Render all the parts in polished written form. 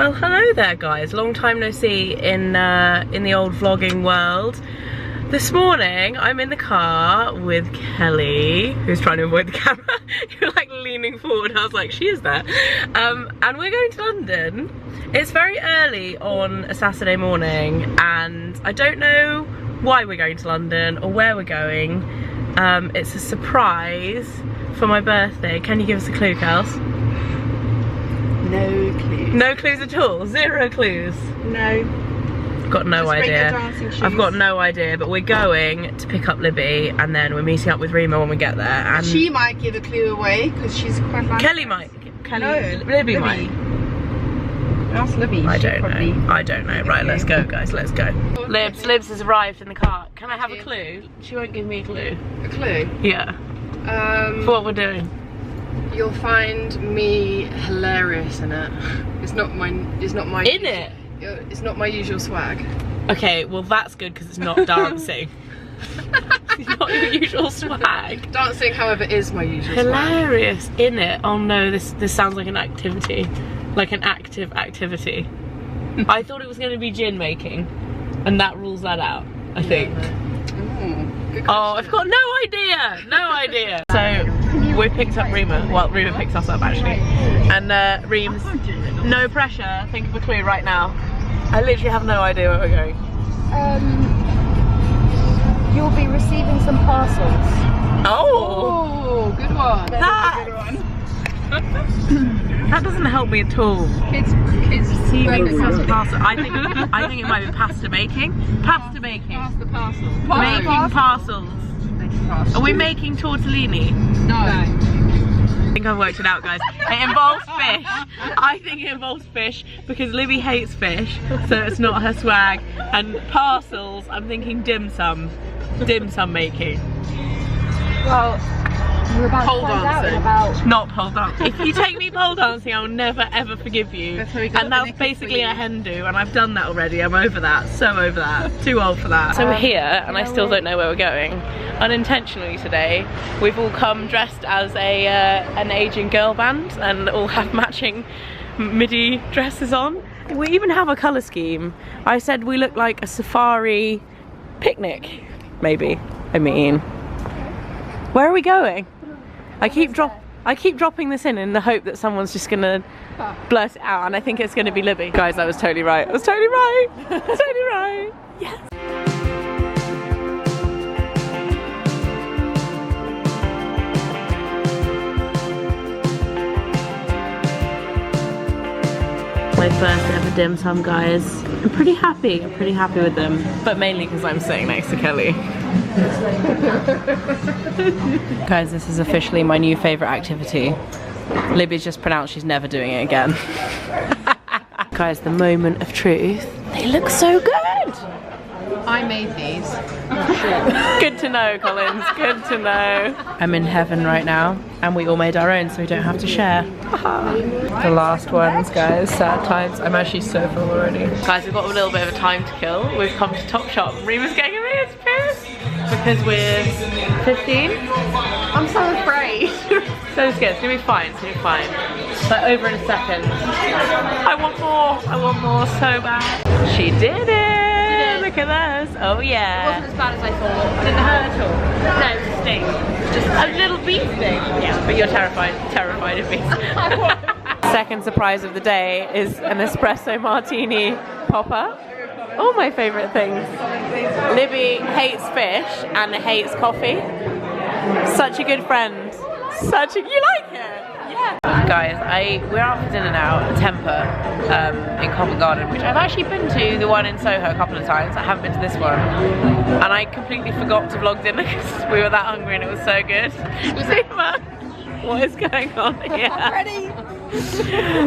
Well, hello there guys, long time no see in the old vlogging world. This morning I'm in the car with Kelly, who's trying to avoid the camera. You're like leaning forward, I was like, she is there. And we're going to London. It's very early on a Saturday morning and I don't know why we're going to London or where we're going. It's a surprise for my birthday. Can you give us a clue, Kels? No clues. No clues at all? Zero clues? No. Got no Just idea. I've got shoes. no idea, but we're going to pick up Libby and then we're meeting up with Rima when we get there. And she might give a clue away because she's quite like. Kelly might. Kelly, No, Libby might. Ask Libby. I She don't probably- know. I don't know. Right, let's go, guys. Let's go. Libs has arrived in the car. Can I have a clue? She won't give me a clue. A clue. Yeah. For what we're doing. You'll find me hilarious in it. It's not my. It's not my usual swag. Okay, well that's good because it's not dancing. It's not your usual swag. Dancing, however, is my usual Hilarious in it. Oh no, this sounds like an activity, like an active activity. I thought it was going to be gin making, and that rules that out. I think. Good Oh, I've got no idea. No idea. So we picked up Rima. Well, Rima picked us up actually, and Reem's no pressure. Think of a clue right now. I literally have no idea where we're going. You'll be receiving some parcels. Oh, good one. That doesn't help me at all. Kids Receiving some parcel. I think it might be pasta making. Pasta making. Pass the parcel. Making parcels. Are we making tortellini? No. I think I've worked it out, guys. It involves fish. I think it involves fish because Libby hates fish, so it's not her swag. And parcels, I'm thinking dim sum making. Well, we're about Pole to find out in dancing. about. Not pole dancing. If you take me pole dancing, I will never ever forgive you. That's how we got And the that's knickers basically for a you. hen do, and I've done that already. I'm over that. So over that. Too old for that. So we're here, and I still don't know where we're going. Unintentionally today, we've all come dressed as an aging girl band, and all have matching midi dresses on. We even have a colour scheme. I said we look like a safari picnic, maybe. I mean, where are we going? I keep dropping this in the hope that someone's just gonna blurt it out, and I think it's gonna be Libby. Guys, I was totally right. I was totally right. Totally right. Yes. My first ever dim sum, guys. I'm pretty happy with them. But mainly because I'm sitting next to Kelly. Guys, this is officially my new favourite activity. Libby's just pronounced she's never doing it again. Guys, the moment of truth. They look so good! I made these. Good to know, Collins, good to know. I'm in heaven right now, and we all made our own, so we don't have to share. The last ones, guys, sad times. I'm actually so full already. Guys, we've got a little bit of a time to kill. We've come to Topshop. Rima's getting a bit pissed because we're 15. I'm so afraid. So scared, it's gonna be fine, it's gonna be fine. But over in a second. I want more so bad. She did it! Look at this. Oh yeah. It wasn't as bad as I thought. Didn't hurt at all. No, it's a sting. Just a little bee sting. Yeah, but you're terrified of bees. Second surprise of the day is an espresso martini popper. All my favourite things. Libby hates fish and hates coffee. Such a good friend. You like it? Yeah. Guys, we're out for dinner now at Temper in Covent Garden, which I've actually been to the one in Soho a couple of times. I haven't been to this one. And I completely forgot to vlog dinner because we were that hungry and it was so good. Rima, what is going on here? I'm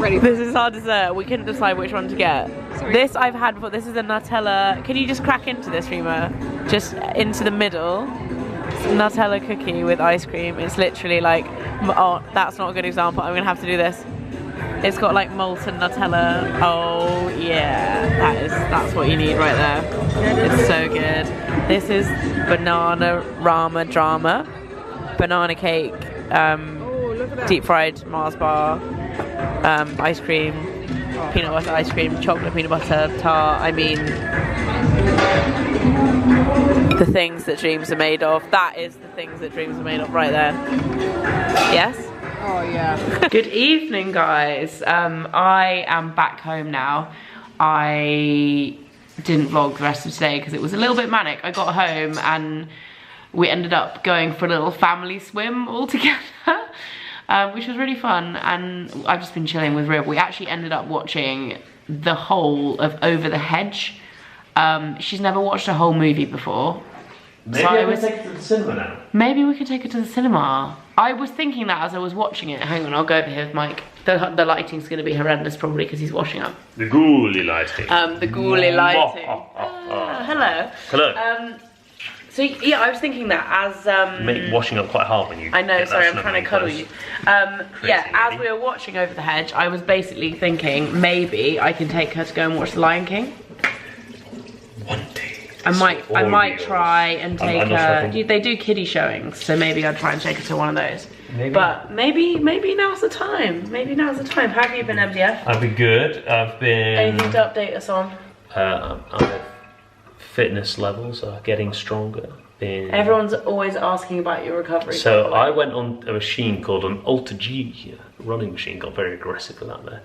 ready. This is our dessert. We couldn't decide which one to get. Sorry. This I've had before. This is a Nutella. Can you just crack into this, Rima? Just into the middle. Nutella cookie with ice cream. It's literally like, oh, that's not a good example. I'm gonna have to do this. It's got like molten Nutella. Oh yeah, that's what you need right there. It's so good. This is banana rama drama, banana cake, deep fried Mars bar, ice cream, peanut butter ice cream, chocolate peanut butter tart. I mean, the things that dreams are made of. That is the things that dreams are made of right there. Yes? Oh yeah. Good evening, guys. I am back home now. I didn't vlog the rest of today because it was a little bit manic. I got home and we ended up going for a little family swim all together, which was really fun, and I've just been chilling with Rib. We actually ended up watching the whole of Over the Hedge. She's never watched a whole movie before. Maybe I would take it to the cinema now. Maybe we could take it to the cinema. I was thinking that as I was watching it. Hang on, I'll go over here with Mike. The lighting's going to be horrendous probably because he's washing up. The ghouly lighting. The ghouly lighting. Hello. Hello. So yeah, I was thinking that as Make washing up quite hard when you. I know, get sorry, that I'm trying to cuddle you. Crazy Yeah, as lady. we were watching Over the Hedge, I was basically thinking maybe I can take her to go and watch The Lion King. One day. I might yours. try and take I'm not her. sure. They do kiddie showings, so maybe I'd try and take her to one of those. Maybe. But maybe now's the time. Maybe now's the time. How have you been, MDF? I've been good. I've been. Anything to update us on? My fitness levels are getting stronger. Everyone's always asking about your recovery. So I went on a machine called an Alter G running machine. Got very aggressive with that there.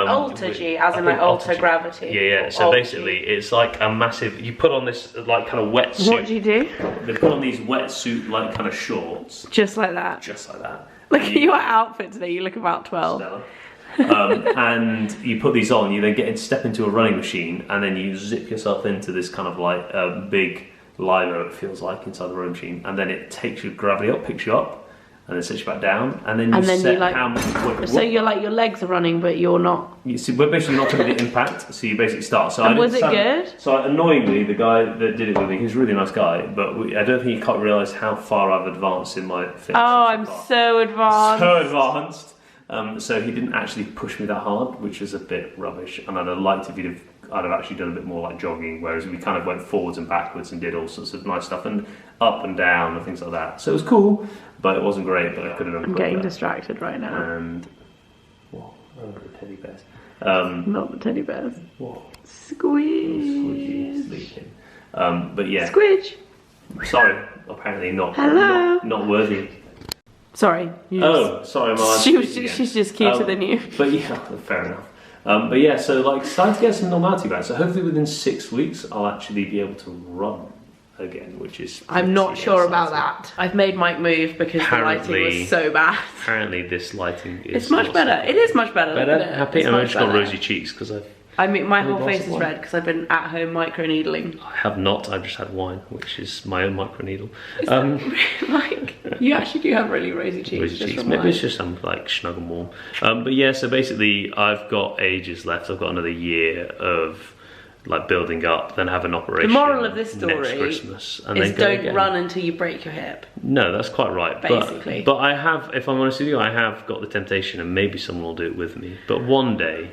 Alter G, as in like alter gravity. Yeah. So basically, it's like a massive. You put on this like kind of wetsuit. What do you do? They put on these wetsuit like kind of shorts. Just like that. Just like that. Look at your outfit today. You look about 12. And you put these on. You then step into a running machine, and then you zip yourself into this kind of like big liner, it feels like, inside the rowing machine, and then it takes your gravity up, picks you up, and then sets you back down, and then you set like, how much. So you're like your legs are running, but you're not. You see, we're basically not taking the impact, so you basically start. So and was it good? So annoyingly, the guy that did it with me, he was a really nice guy, but I don't think he quite realised how far I've advanced in my fitness. Oh, I'm so advanced. So advanced. So he didn't actually push me that hard, which was a bit rubbish, and I'd have liked if I'd have actually done a bit more like jogging, whereas we kind of went forwards and backwards and did all sorts of nice stuff and up and down and things like that. So it was cool, but it wasn't great, but I could have done. I'm getting distracted right now. And what? Oh, the teddy bears. Not the teddy bears. What? Squidge. Sleeping. But yeah. Squidge. Sorry, apparently not. Hello. Not worthy. Sorry. Sorry, Mark. She's just cuter than you. But yeah, fair enough. But yeah, so like starting to get some normality back. So hopefully within 6 weeks I'll actually be able to run again, which is. I'm not sure about that. I've made Mike move because the lighting was so bad. Apparently this lighting is. It's much better. It is much better. Better? Happy? I've just got rosy cheeks because I've. I mean, my whole face is red because I've been at home microneedling. I have not. I've just had wine, which is my own microneedle. Like, you actually do have really rosy cheeks. Rosy cheeks. Maybe it's just I'm like snug and warm. But yeah, so basically, I've got ages left. I've got another year of like building up, then have an operation. The moral of this story next Christmas, and is then go don't again. run until you break your hip. No, that's quite right. Basically. But I have, if I'm honest with you, I have got the temptation, and maybe someone will do it with me. But one day.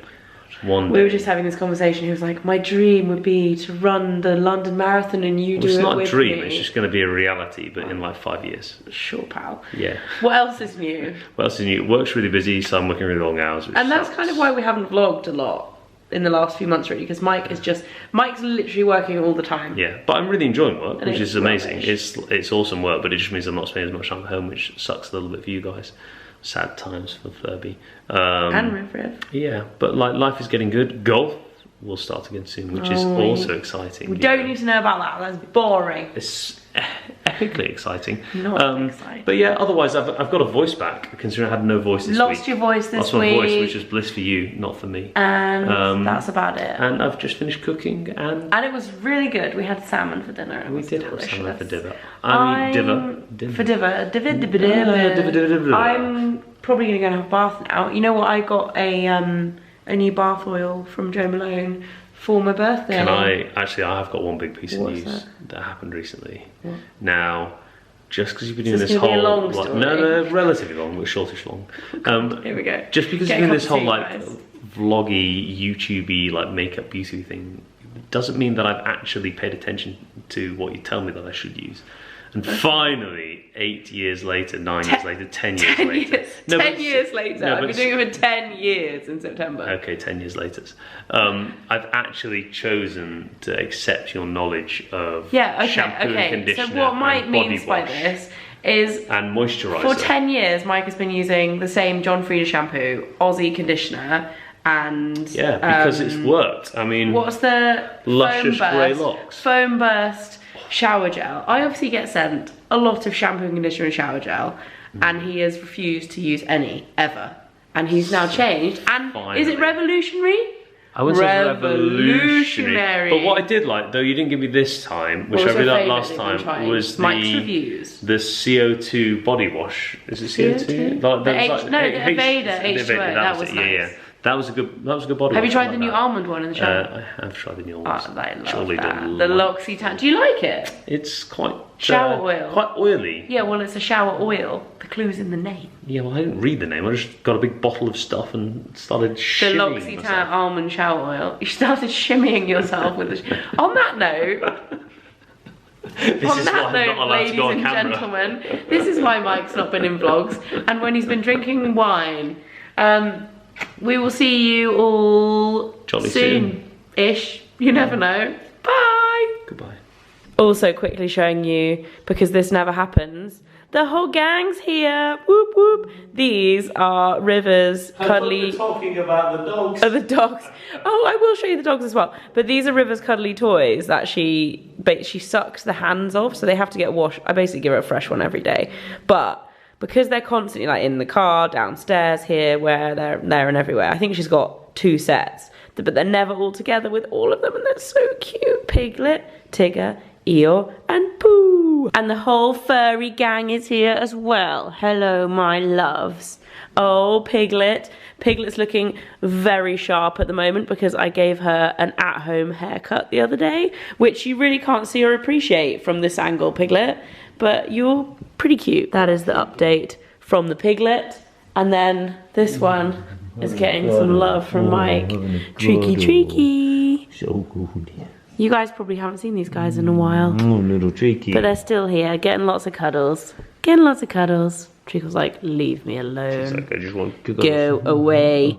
We were just having this conversation. He was like, my dream would be to run the London Marathon and you do it with me. It's not a dream, it's just going to be a reality, but in like 5 years. Sure, pal. Yeah. What else is new? What else is new? Work's really busy, so I'm working really long hours. And that's kind of why we haven't vlogged a lot in the last few months, really, because Mike's literally working all the time. Yeah, but I'm really enjoying work, which is amazing. Rubbish. It's awesome work, but it just means I'm not spending as much time at home, which sucks a little bit for you guys. Sad times for Fleur. And Riv. Yeah, but like life is getting good. Golf will start again soon, which is also exciting. We don't need to know about that. That's boring. It's epically exciting. Not exciting. But yeah, otherwise I've got a voice back, considering I had no voice this week. Lost your voice this week. Lost my voice, which is bliss for you, not for me. And that's about it. And I've just finished cooking, and it was really good. We had salmon for dinner. We did have salmon for dinner. For dinner. I'm probably gonna go and have a bath now. You know what? I got a new bath oil from Jo Malone for my birthday. I have got one big piece of news that happened recently. What? Now, just because you've been doing this this whole whole long story? no, relatively long, but shortish long. Here we go. Just because Get you're a doing this cup of whole tea, like guys. vloggy, YouTubey, like makeup beauty thing, doesn't mean that I've actually paid attention to what you tell me that I should use. And finally, 8 years later, 9 years later, 10 years later. 10 years later. I've been doing it for 10 years in September. Okay, 10 years later. I've actually chosen to accept your knowledge of shampoo and conditioner. So what Mike and body means by wash this is and moisturiser. For 10 years, Mike has been using the same John Frieda shampoo, Aussie conditioner, and yeah, because it's worked. I mean, what's the luscious grey locks? Foam burst shower gel. I obviously get sent a lot of shampoo and conditioner and shower gel, and he has refused to use any ever. And he's now changed. And is it revolutionary? I wouldn't say revolutionary. But what I did like, though you didn't give me this time, which I really liked last time, was Mike's reviews. The CO2 body wash. Is it CO2? The Aveda H2O. That was nice. Yeah. That was a good body wash. Have you tried the new almond one in the shower? I have tried the new one. Oh, I love that. The L'Occitane. Do you like it? It's quite shower oil. Quite oily. Yeah, well, it's a shower oil. The clue's in the name. Yeah, well, I didn't read the name. I just got a big bottle of stuff and started shimmying the L'Occitane almond shower oil. You started shimmying yourself with the. On that note. On that note, ladies and gentlemen, this is why Mike's not been in vlogs, and when he's been drinking wine. We will see you all soon-ish. You never know. Bye. Goodbye. Also quickly showing you, because this never happens, the whole gang's here. Whoop whoop. These are River's cuddly. Talking about the dogs. The dogs. Oh, I will show you the dogs as well. But these are River's cuddly toys that she sucks the hands of, so they have to get washed. I basically give her a fresh one every day, but because they're constantly like in the car, downstairs, here, where, there and everywhere. I think she's got 2 sets, but they're never all together with all of them, and they're so cute. Piglet, Tigger, Eeyore, and Pooh. And the whole furry gang is here as well. Hello, my loves. Oh, Piglet. Piglet's looking very sharp at the moment because I gave her an at-home haircut the other day, which you really can't see or appreciate from this angle, Piglet. But you're pretty cute. That is the update from the Piglet. And then this one is getting some love from Mike. Treaky. So good. You guys probably haven't seen these guys in a while. Oh, little Treaky. But they're still here, getting lots of cuddles. Getting lots of cuddles. Treacle's like, leave me alone. She's like, I just want to go away.